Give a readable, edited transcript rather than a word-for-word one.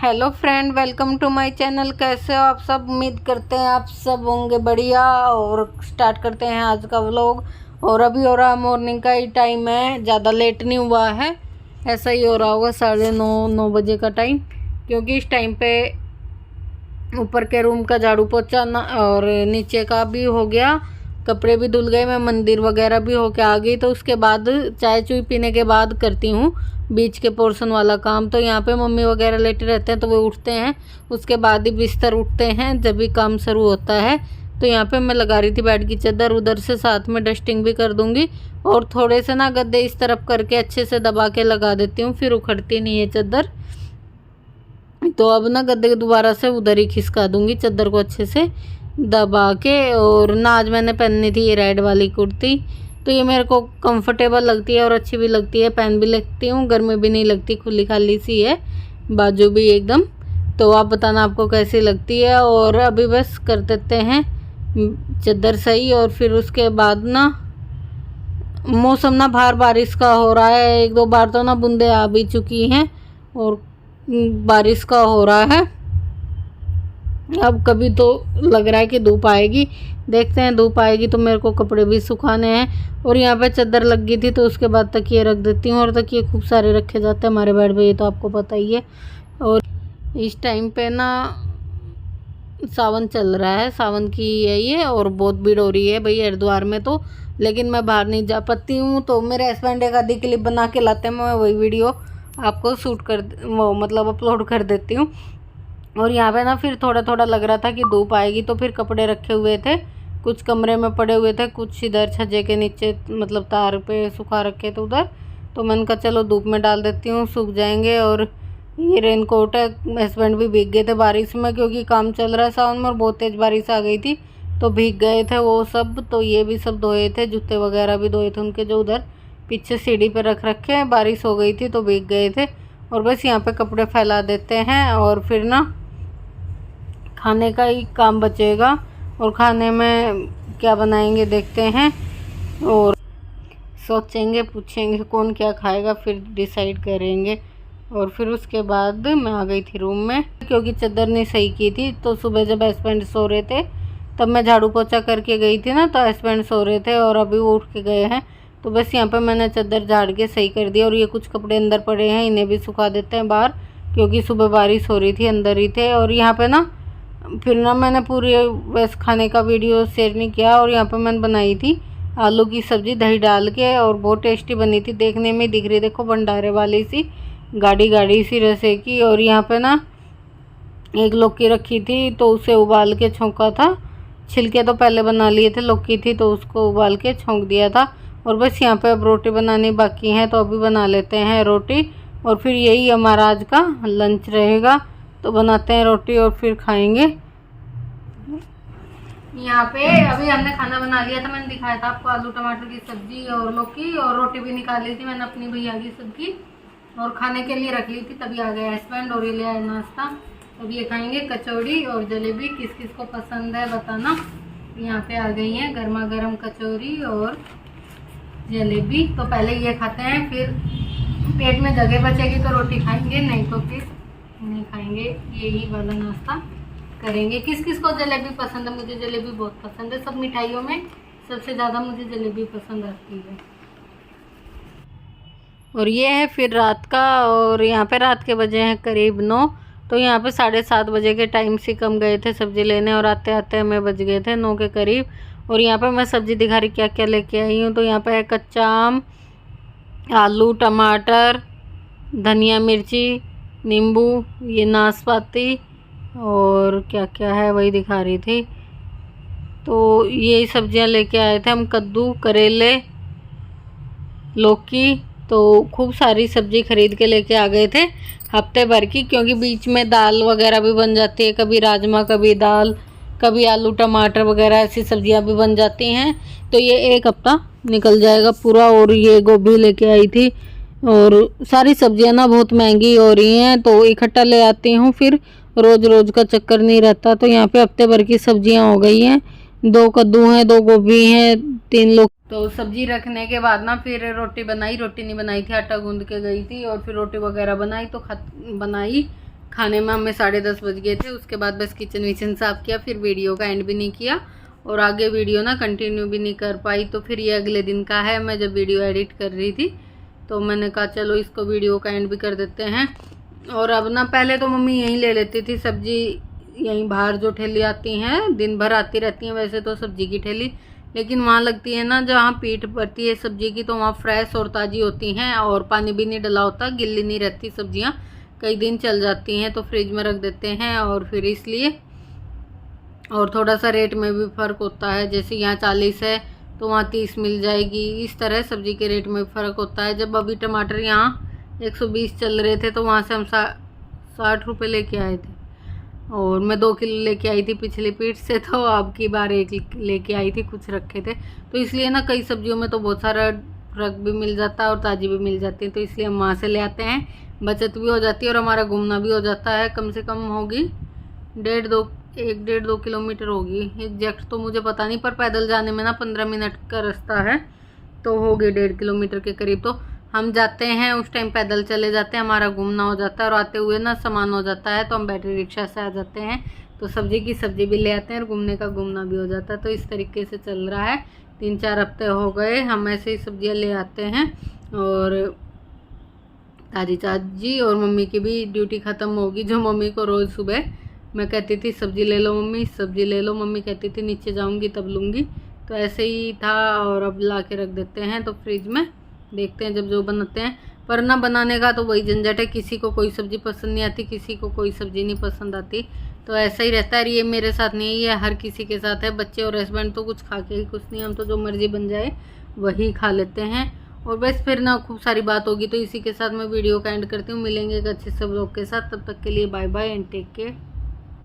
Hello friend, welcome to my channel. कैसे हो आप सब? उम्मीद करते हैं आप सब होंगे बढ़िया। और स्टार्ट करते हैं आज का व्लॉग। और अभी हो रहा मॉर्निंग का ही टाइम है, ज़्यादा लेट नहीं हुआ है। ऐसा ही हो रहा होगा 9:30 बजे का टाइम, क्योंकि इस टाइम पे ऊपर के रूम का झाड़ू पोछा और नीचे का भी हो गया, कपड़े भी धुल गए, मैं मंदिर वगैरह भी होके आ गई। तो उसके बाद चाय चुई पीने के बाद करती हूँ बीच के पोर्शन वाला काम। तो यहाँ पे मम्मी वगैरह लेटे रहते हैं तो वो उठते हैं, उसके बाद ही बिस्तर उठते हैं जब भी काम शुरू होता है। तो यहाँ पे मैं लगा रही थी बेड की चादर, उधर से साथ में डस्टिंग भी कर दूंगी। और थोड़े से ना गद्दे इस तरफ करके अच्छे से दबा के लगा देती हूँ, फिर उखड़ती नहीं है चादर। तो अब ना गद्दे दोबारा से उधर ही खिसका दूंगी चादर को अच्छे से दबा के। और ना आज मैंने पहननी थी ये रेड वाली कुर्ती, तो ये मेरे को कंफर्टेबल लगती है और अच्छी भी लगती है, पहन भी लगती हूँ, गर्मी भी नहीं लगती, खुली खाली सी है, बाजू भी एकदम। तो आप बताना आपको कैसी लगती है। और अभी बस कर देते हैं चादर सही। और फिर उसके बाद ना मौसम ना बाहर बारिश का हो रहा है, एक दो बार तो ना बूंदे आ भी चुकी हैं और बारिश का हो रहा है। अब कभी तो लग रहा है कि धूप आएगी, देखते हैं धूप आएगी तो मेरे को कपड़े भी सुखाने हैं। और यहाँ पे चादर लग गई थी तो उसके बाद तकिए रख देती हूँ। और तकिए खूब सारे रखे जाते हैं हमारे बेड पे, ये तो आपको पता ही है। और इस टाइम पे ना सावन चल रहा है, सावन की है ये, और बहुत भीड़ हो रही है भाई हरिद्वार में तो। लेकिन मैं बाहर नहीं जा पाती हूँ, तो मेरे हस्बैंड एक आधी क्लिप बना के लाते हैं, मैं वही वीडियो आपको शूट कर वो मतलब अपलोड कर देती हूँ। और यहाँ पे ना फिर थोड़ा थोड़ा लग रहा था कि धूप आएगी, तो फिर कपड़े रखे हुए थे, कुछ कमरे में पड़े हुए थे, कुछ इधर छज्जे के नीचे मतलब तार पे सुखा रखे थे उधर। तो मैंने कहा चलो धूप में डाल देती हूँ, सूख जाएंगे। और ये रेनकोट है, हस्बैंड भी भीग गए थे बारिश में, क्योंकि काम चल रहा है सावन में और बहुत तेज़ बारिश आ गई थी, तो भीग गए थे वो सब। तो ये भी सब धोए थे, जूते वगैरह भी धोए थे उनके, जो उधर पीछे सीढ़ी पर रख रखे हैं, बारिश हो गई थी तो भीग गए थे। और बस यहाँ पे कपड़े फैला देते हैं और फिर ना खाने का ही काम बचेगा। और खाने में क्या बनाएंगे देखते हैं, और सोचेंगे पूछेंगे कौन क्या खाएगा, फिर डिसाइड करेंगे। और फिर उसके बाद मैं आ गई थी रूम में, क्योंकि चादर ने सही की थी। तो सुबह जब हस्बैंड सो रहे थे तब मैं झाड़ू पोछा करके गई थी ना, तो हस्बैंड सो रहे थे और अभी वो उठ के गए हैं। तो बस यहाँ पे मैंने चादर झाड़ के सही कर दिया। और ये कुछ कपड़े अंदर पड़े हैं, इन्हें भी सुखा देते हैं बाहर, क्योंकि सुबह बारिश हो रही थी, अंदर ही थे। और यहाँ पे ना फिर ना मैंने पूरी वैसे खाने का वीडियो शेयर नहीं किया। और यहाँ पे मैंने बनाई थी आलू की सब्ज़ी दही डाल के, और बहुत टेस्टी बनी थी, देखने में दिख रही, देखो भंडारे वाली सी, गाढ़ी गाढ़ी सी रसे की। और यहाँ पे ना एक लौकी रखी थी तो उसे उबाल के छोंका था, छिलके तो पहले बना लिए थे, लौकी थी तो उसको उबाल के छोंक दिया था। और बस यहाँ पे अब रोटी बनानी बाकी है, तो अभी बना लेते हैं रोटी। और फिर यही हमारा आज का लंच रहेगा, तो बनाते हैं रोटी और फिर खाएंगे। यहाँ पे अभी हमने खाना बना लिया था, मैंने दिखाया था आपको, आलू टमाटर की सब्जी और लौकी, और रोटी भी निकाल ली थी मैंने अपनी भैया की सबकी, और खाने के लिए रख ली थी। तभी आ गया हस्बैंड और ये ले आए नाश्ता। अब ये खाएंगे कचौड़ी और जलेबी, किस किस को पसंद है बताना। यहाँ पे आ गई हैं गर्मा गर्म कचौड़ी और जलेबी। तो पहले ये खाते हैं, फिर पेट में जगह बचेगी तो रोटी खाएंगे, नहीं तो फिर नहीं खाएंगे, यही वाला नाश्ता करेंगे। किस किस को जलेबी पसंद है? मुझे जलेबी बहुत पसंद है, सब मिठाइयों में सबसे ज़्यादा मुझे जलेबी पसंद आती है। और ये है फिर रात का, और यहाँ पे रात के बजे हैं करीब 9। तो यहाँ पे 7:30 बजे के टाइम से कम गए थे सब्जी लेने, और आते आते हमें बज गए थे 9 के करीब। और यहाँ पे मैं सब्जी दिखा रही क्या क्या लेके आई हूँ। तो यहाँ पे है कच्चा आम, आलू टमाटर, धनिया मिर्ची, नींबू, ये नाशपाती, और क्या क्या है वही दिखा रही थी। तो ये सब्जियां लेके आए थे हम, कद्दू, करेले, लौकी। तो खूब सारी सब्जी खरीद के लेके आ गए थे हफ्ते भर की, क्योंकि बीच में दाल वगैरह भी बन जाती है, कभी राजमा, कभी दाल, कभी आलू टमाटर वगैरह ऐसी सब्जियां भी बन जाती हैं। तो ये एक हफ्ता निकल जाएगा पूरा। और ये गोभी लेके आई थी, और सारी सब्जियां ना बहुत महंगी हो रही हैं, तो इकट्ठा ले आती हूँ, फिर रोज रोज का चक्कर नहीं रहता। तो यहाँ पे हफ्ते भर की सब्जियां हो गई हैं, 2 कद्दू हैं, 2 गोभी हैं, 3 लोग। तो सब्जी रखने के बाद ना फिर रोटी बनाई, रोटी नहीं बनाई थी, आटा गूंद के गई थी, और फिर रोटी वगैरह बनाई तो बनाई खाने में हमें 10:30 बज गए थे। उसके बाद बस किचन विचन साफ़ किया, फिर वीडियो का एंड भी नहीं किया और आगे वीडियो ना कंटिन्यू भी नहीं कर पाई। तो फिर ये अगले दिन का है। मैं जब वीडियो एडिट कर रही थी तो मैंने कहा चलो इसको वीडियो का एंड भी कर देते हैं। और अब ना पहले तो मम्मी यहीं ले लेती थी सब्जी, यहीं बाहर जो ठेली आती हैं दिन भर आती रहती हैं वैसे तो सब्जी की ठेली, लेकिन वहाँ लगती है ना जहाँ पीठ पड़ती है सब्जी की, तो वहाँ फ्रेश और ताज़ी होती हैं और पानी भी नहीं डला होता, गिल्ली नहीं रहती सब्जियाँ, कई दिन चल जाती हैं। तो फ्रिज में रख देते हैं और फिर इसलिए, और थोड़ा सा रेट में भी फ़र्क होता है। जैसे यहाँ 40 है तो वहाँ 30 मिल जाएगी, इस तरह सब्जी के रेट में फ़र्क होता है। जब अभी टमाटर यहाँ 120 चल रहे थे तो वहाँ से हम 60 रुपये लेके आए थे और मैं 2 किलो लेके आई थी पिछली पीठ से, तो अब की बार 1 लेके आई थी, कुछ रखे थे। तो इसलिए ना कई सब्जियों में तो बहुत सारा फ़र्क भी मिल जाता है और ताज़ी भी मिल जाती है, तो इसलिए हम वहाँ से ले आते हैं, बचत भी हो जाती है और हमारा घूमना भी हो जाता है। कम से कम होगी 1.5-2 किलोमीटर होगी, एग्जैक्ट तो मुझे पता नहीं, पर पैदल जाने में ना 15 मिनट का रास्ता है, तो होगी 1.5 किलोमीटर के करीब। तो हम जाते हैं उस टाइम पैदल चले जाते हैं, हमारा घूमना हो जाता है और आते हुए ना सामान हो जाता है, तो हम बैटरी रिक्शा से आ जाते हैं, तो सब्जी की सब्जी भी ले आते हैं और घूमने का घूमना भी हो जाता है। तो इस तरीके से चल रहा है, 3-4 हफ्ते हो गए हम ऐसे ही सब्जियाँ ले आते हैं और ताजी ताजी। और मम्मी की भी ड्यूटी ख़त्म होगी, जो मम्मी को रोज़ सुबह मैं कहती थी सब्जी ले लो मम्मी, सब्जी ले लो, मम्मी कहती थी नीचे जाऊंगी तब लूँगी, तो ऐसे ही था। और अब ला के रख देते हैं तो फ्रिज में देखते हैं जब जो बनाते हैं। पर ना बनाने का तो वही झंझट है, किसी को कोई सब्ज़ी पसंद नहीं आती, किसी को कोई सब्ज़ी नहीं पसंद आती, तो ऐसा ही रहता है। ये मेरे साथ नहीं है, ये हर किसी के साथ है। बच्चे और हस्बैंड तो कुछ खा के ही कुछ नहीं, हम तो जो मर्ज़ी बन जाए वही खा लेते हैं। और बस फिर ना खूब सारी बात होगी, तो इसी के साथ मैं वीडियो का एंड करती हूँ। मिलेंगे एक अच्छे से व्लॉग के साथ, तब तक के लिए bye bye and take care.